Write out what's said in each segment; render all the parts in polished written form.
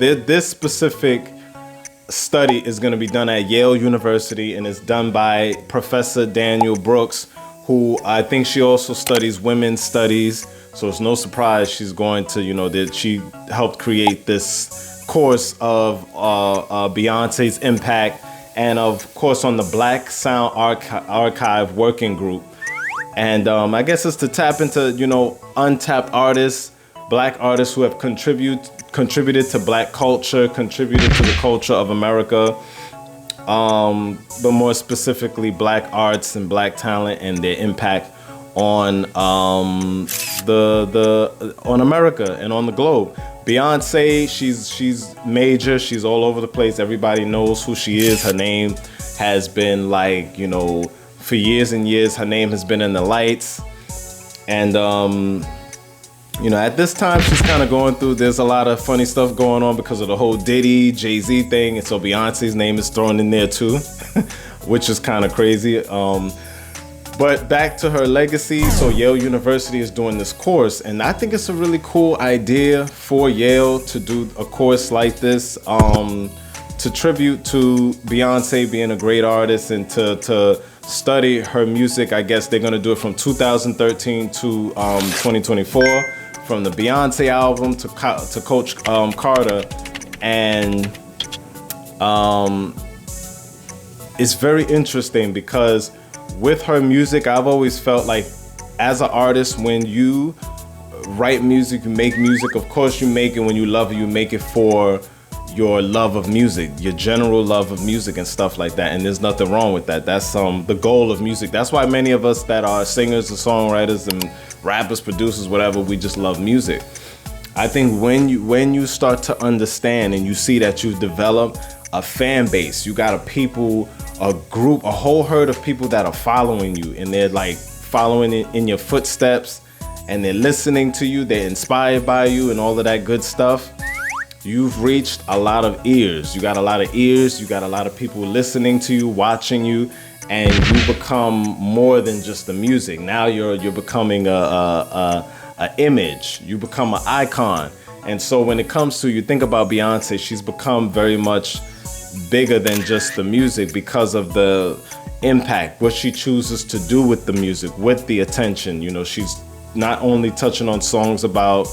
This specific study is going to be done at Yale University, and it's done by Professor Daphne Brooks, who I think she also studies women's studies. So it's no surprise she's going to, that she helped create this course of Beyonce's impact, and of course on the Black Sound Archive Working Group. And I guess it's to tap into, untapped artists, black artists who have contributed to black culture, contributed to the culture of America, but more specifically black arts and black talent and their impact on on America and on the globe. Beyonce, she's major, she's all over the place. Everybody knows who she is. Her name has been for years and years, her name has been in the lights. And at this time she's kind of going through, there's a lot of funny stuff going on because of the whole Diddy, Jay-Z thing, and so Beyonce's name is thrown in there too, which is kind of crazy. But back to her legacy, so Yale University is doing this course, and I think it's a really cool idea for Yale to do a course like this, to tribute to Beyonce being a great artist and to study her music. I guess they're gonna do it from 2013 to 2024, from the Beyonce album to Coach Carter, and it's very interesting because with her music, I've always felt like as an artist, when you write music, you make music, of course you make it when you love it, you make it for your love of music, your general love of music and stuff like that, and there's nothing wrong with that. That's the goal of music. That's why many of us that are singers and songwriters and rappers, producers, whatever, we just love music. I think when you start to understand and you see that you've developed a fan base, you got a group, a whole herd of people that are following you, and they're like following in your footsteps, and they're listening to you, they're inspired by you and all of that good stuff. You've reached a lot of ears. You got a lot of ears, you got a lot of people listening to you, watching you, and you become more than just the music. Now you're becoming a image, you become an icon. And so when it comes to, you think about Beyonce, she's become very much bigger than just the music because of the impact, what she chooses to do with the music, with the attention. She's not only touching on songs about,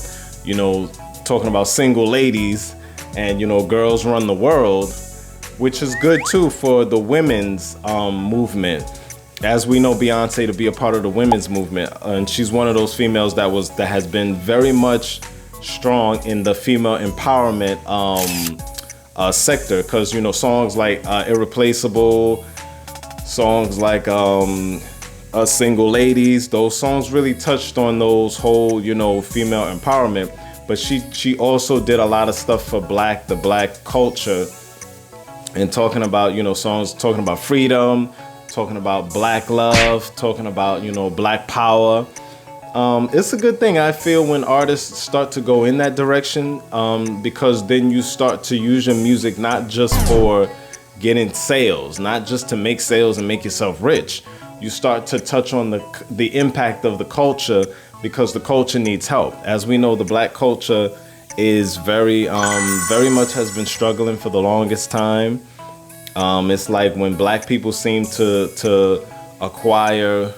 talking about single ladies and, girls run the world, which is good too for the women's movement. As we know Beyonce to be a part of the women's movement, and she's one of those females that has been very much strong in the female empowerment sector, because songs like Irreplaceable, songs like Single Ladies, those songs really touched on those whole female empowerment. But she also did a lot of stuff for the black culture, and talking about songs talking about freedom, talking about black love, talking about black power. It's a good thing, I feel, when artists start to go in that direction, because then you start to use your music not just for getting sales, not just to make sales and make yourself rich. You start to touch on the impact of the culture, because the culture needs help. As we know, the black culture is very much has been struggling for the longest time. It's like when black people seem to acquire